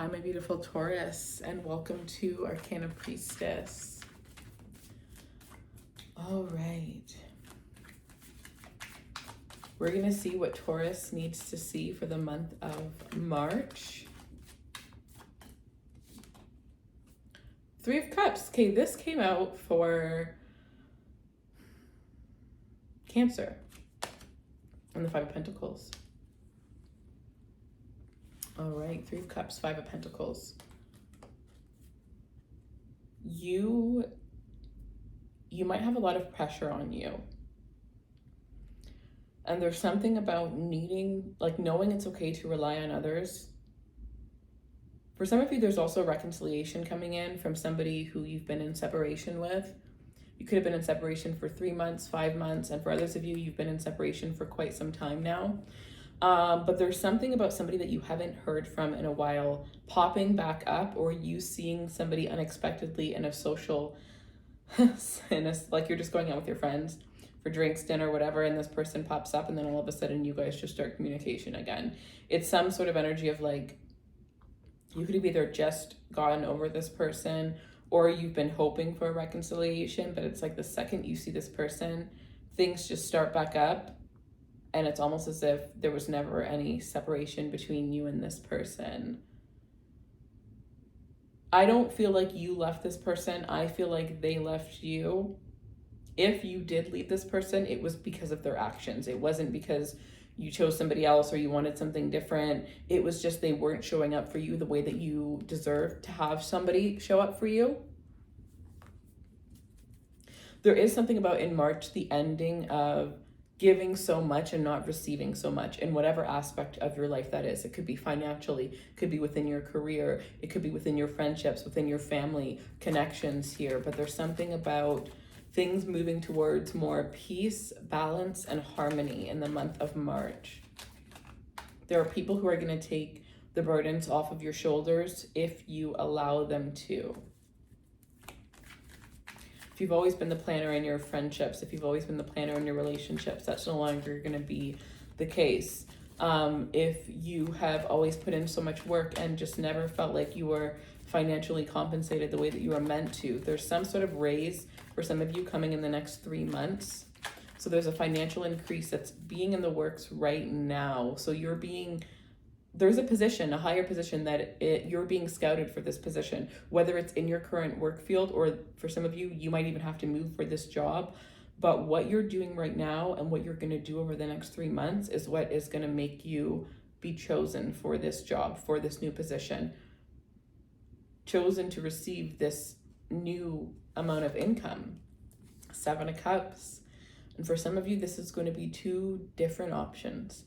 Hi, my beautiful Taurus, and welcome to Arcana Priestess. All right. We're going to see what Taurus needs to see for the month of March. Three of Cups. Okay, this came out for Cancer and the Five of Pentacles. All right, Three of Cups, Five of Pentacles. You might have a lot of pressure on you. And there's something about needing, like knowing it's okay to rely on others. For some of you, there's also reconciliation coming in from somebody who you've been in separation with. You could have been in separation for 3 months, 5 months, and for others of you, you've been in separation for quite some time now. But there's something about somebody that you haven't heard from in a while popping back up, or you seeing somebody unexpectedly in a social, like you're just going out with your friends for drinks, dinner, whatever, and this person pops up, and then all of a sudden you guys just start communication again. It's some sort of energy of like, you could have either just gotten over this person or you've been hoping for a reconciliation, but it's like the second you see this person, things just start back up. And it's almost as if there was never any separation between you and this person. I don't feel like you left this person. I feel like they left you. If you did leave this person, it was because of their actions. It wasn't because you chose somebody else or you wanted something different. It was just they weren't showing up for you the way that you deserve to have somebody show up for you. There is something about in March, the ending of giving so much and not receiving so much in whatever aspect of your life that is. It could be financially, it could be within your career, it could be within your friendships, within your family connections here. But there's something about things moving towards more peace, balance, and harmony in the month of March. There are people who are going to take the burdens off of your shoulders if you allow them to. If you've always been the planner in your friendships, if you've always been the planner in your relationships, that's no longer going to be the case. If you have always put in so much work and just never felt like you were financially compensated the way that you were meant to, there's some sort of raise for some of you coming in the next 3 months. So there's a financial increase that's being in the works right now. So there's a position, a higher position that you're being scouted for this position, whether it's in your current work field or for some of you, you might even have to move for this job. But what you're doing right now and what you're going to do over the next 3 months is what is going to make you be chosen for this job, for this new position, chosen to receive this new amount of income. 7 of Cups. And for some of you, this is going to be 2 different options.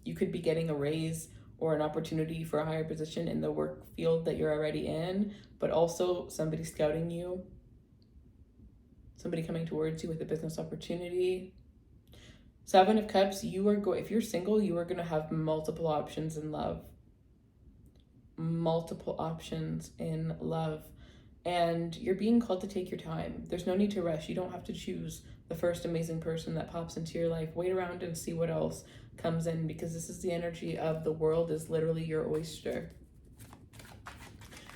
You could be getting a raise or an opportunity for a higher position in the work field that you're already in, but also somebody scouting you, somebody coming towards you with a business opportunity. 7 of Cups, if you're single, you are going to have multiple options in love. Multiple options in love. And you're being called to take your time. There's no need to rush. You don't have to choose the first amazing person that pops into your life. Wait around and see what else comes in, because this is the energy of the world is literally your oyster.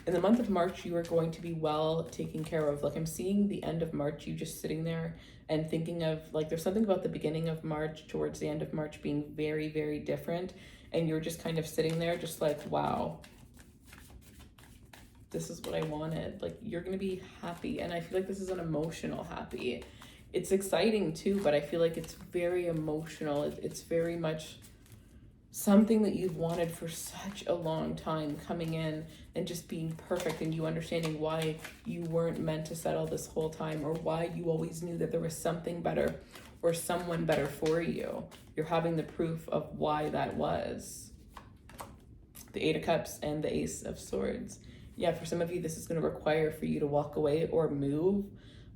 In the month of March, you are going to be well taken care of. Like I'm seeing the end of March, you just sitting there and thinking of, like, there's something about the beginning of March towards the end of March being very, very different. And you're just kind of sitting there just like, wow, this is what I wanted. Like, you're going to be happy. And I feel like this is an emotional happy. It's exciting too, but I feel like it's very emotional. It's very much something that you've wanted for such a long time coming in and just being perfect, and you understanding why you weren't meant to settle this whole time, or why you always knew that there was something better or someone better for you. You're having the proof of why that was. The 8 of Cups and the Ace of Swords. Yeah, for some of you, this is going to require for you to walk away or move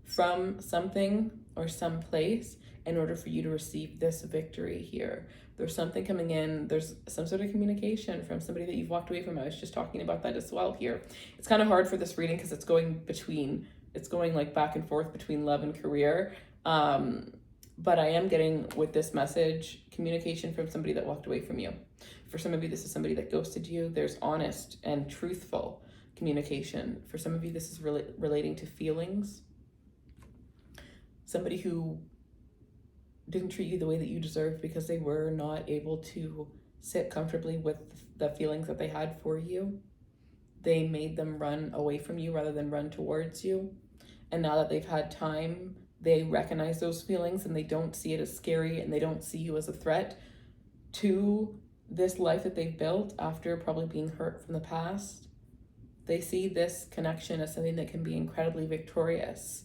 from something or some place in order for you to receive this victory here. There's something coming in. There's some sort of communication from somebody that you've walked away from. I was just talking about that as well here. It's kind of hard for this reading because it's going like back and forth between love and career. But I am getting with this message communication from somebody that walked away from you. For some of you, this is somebody that ghosted you. There's honest and truthful communication. For some of you, this is relating to feelings. Somebody who didn't treat you the way that you deserved because they were not able to sit comfortably with the feelings that they had for you. They made them run away from you rather than run towards you. And now that they've had time, they recognize those feelings and they don't see it as scary, and they don't see you as a threat to this life that they've built after probably being hurt from the past. They see this connection as something that can be incredibly victorious,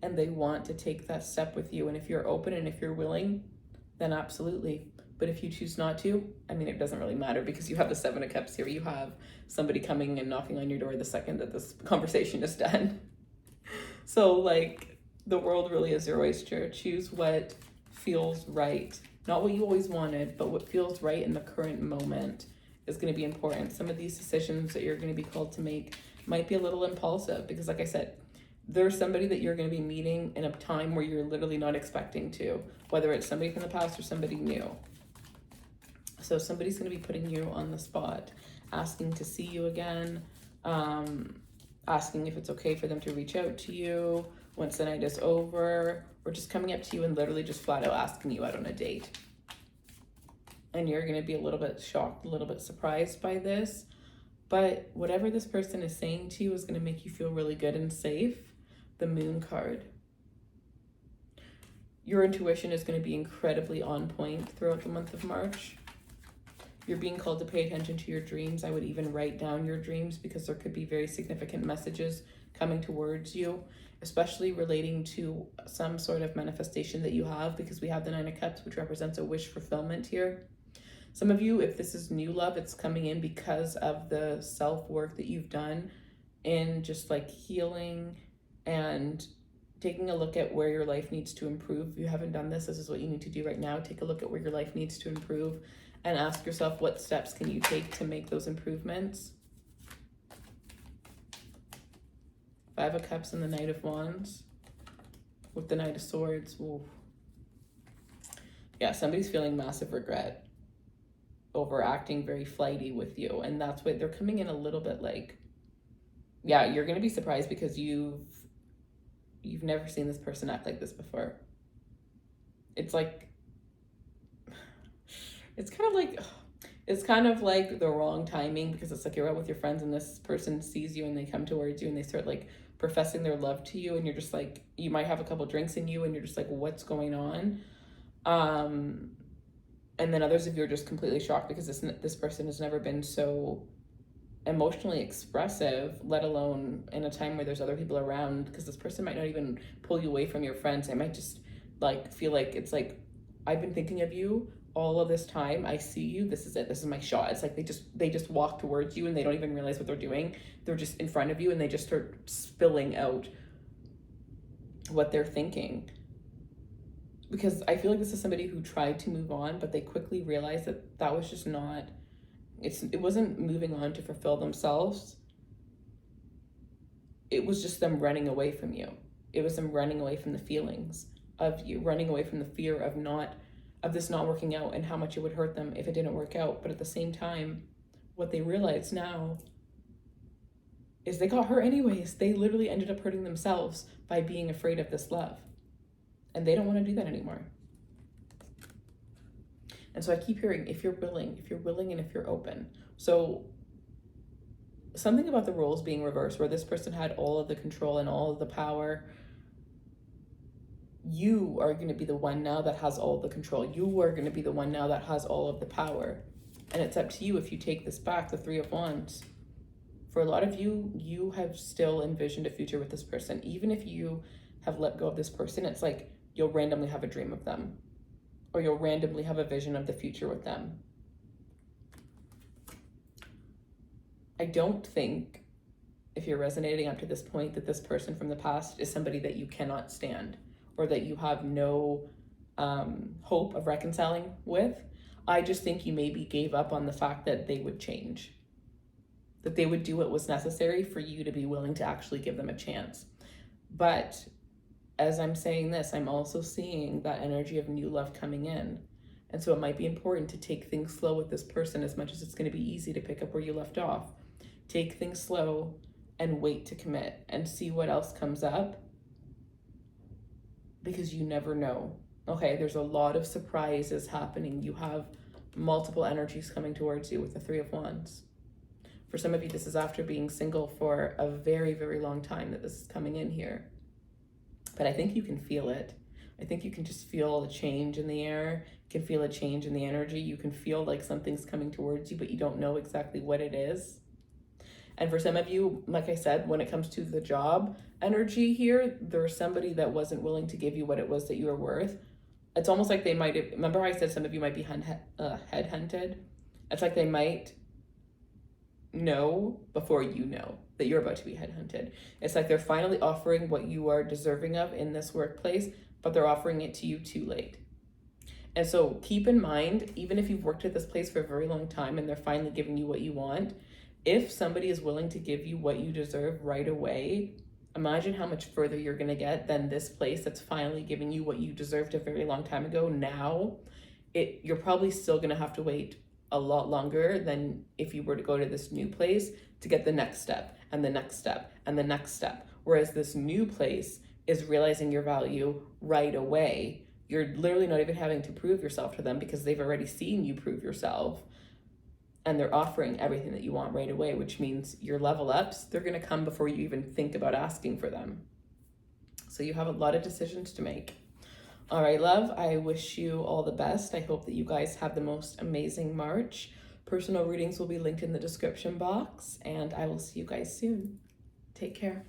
and they want to take that step with you. And if you're open and if you're willing, then absolutely. But if you choose not to, I mean, it doesn't really matter, because you have the Seven of Cups here. You have somebody coming and knocking on your door the second that this conversation is done. So like, the world really is your oyster. Choose what feels right. Not what you always wanted, but what feels right in the current moment is going to be important. Some of these decisions that you're going to be called to make might be a little impulsive, because like I said, there's somebody that you're going to be meeting in a time where you're literally not expecting to, whether it's somebody from the past or somebody new. So somebody's going to be putting you on the spot, asking to see you again, asking if it's okay for them to reach out to you once the night is over, or just coming up to you and literally just flat out asking you out on a date. And you're going to be a little bit shocked, a little bit surprised by this. But whatever this person is saying to you is going to make you feel really good and safe. The Moon card. Your intuition is going to be incredibly on point throughout the month of March. You're being called to pay attention to your dreams. I would even write down your dreams, because there could be very significant messages coming towards you, especially relating to some sort of manifestation that you have, because we have the Nine of Cups, which represents a wish fulfillment here. Some of you, if this is new love, it's coming in because of the self-work that you've done in just like healing and taking a look at where your life needs to improve. If you haven't done this, this is what you need to do right now. Take a look at where your life needs to improve and ask yourself, what steps can you take to make those improvements? Five of Cups and the Knight of Wands with the Knight of Swords. Ooh. Yeah, somebody's feeling massive regret over acting very flighty with you. And that's what they're coming in a little bit like, yeah, you're going to be surprised, because you've never seen this person act like this before. It's like, it's kind of like the wrong timing, because it's like you're out with your friends and this person sees you and they come towards you and they start like professing their love to you, and you're just like, you might have a couple drinks in you and you're just like, what's going on? And then others of you are just completely shocked, because this person has never been so emotionally expressive, let alone in a time where there's other people around, because this person might not even pull you away from your friends. They might just like feel like it's like, I've been thinking of you all of this time. I see you. This is it. This is my shot. It's like they just walk towards you and they don't even realize what they're doing. They're just in front of you and they just start spilling out what they're thinking. Because I feel like this is somebody who tried to move on, but they quickly realized that that was just not, it wasn't moving on to fulfill themselves. It was just them running away from you. It was them running away from the feelings of you, running away from the fear of this not working out and how much it would hurt them if it didn't work out. But at the same time, what they realize now is they got hurt anyways. They literally ended up hurting themselves by being afraid of this love. And they don't want to do that anymore. And so I keep hearing, if you're willing and if you're open. So something about the roles being reversed, where this person had all of the control and all of the power. You are going to be the one now that has all of the control. You are going to be the one now that has all of the power. And it's up to you if you take this back, the Three of Wands. For a lot of you, you have still envisioned a future with this person. Even if you have let go of this person, it's like you'll randomly have a dream of them, or you'll randomly have a vision of the future with them. I don't think, if you're resonating up to this point, that this person from the past is somebody that you cannot stand, or that you have no hope of reconciling with. I just think you maybe gave up on the fact that they would change, that they would do what was necessary for you to be willing to actually give them a chance. But as I'm saying this, I'm also seeing that energy of new love coming in. And so it might be important to take things slow with this person as much as it's going to be easy to pick up where you left off. Take things slow and wait to commit and see what else comes up, because you never know. Okay, there's a lot of surprises happening. You have multiple energies coming towards you with the Three of Wands. For some of you, this is after being single for a very, very long time that this is coming in here. But I think you can feel it. I think you can just feel a change in the air. You can feel a change in the energy. You can feel like something's coming towards you, but you don't know exactly what it is. And for some of you, like I said, when it comes to the job energy here, there's somebody that wasn't willing to give you what it was that you were worth. It's almost like they might have, remember I said some of you might be headhunted? It's like they might know before you know that you're about to be headhunted. It's like they're finally offering what you are deserving of in this workplace, but they're offering it to you too late. And so keep in mind, even if you've worked at this place for a very long time and they're finally giving you what you want, if somebody is willing to give you what you deserve right away, imagine how much further you're going to get than this place that's finally giving you what you deserved a very long time ago. Now, you're probably still going to have to wait a lot longer than if you were to go to this new place to get the next step and the next step and the next step. Whereas this new place is realizing your value right away. You're literally not even having to prove yourself to them because they've already seen you prove yourself. And they're offering everything that you want right away, which means your level ups, they're going to come before you even think about asking for them. So you have a lot of decisions to make. All right, love, I wish you all the best. I hope that you guys have the most amazing March. Personal readings will be linked in the description box, and I will see you guys soon. Take care.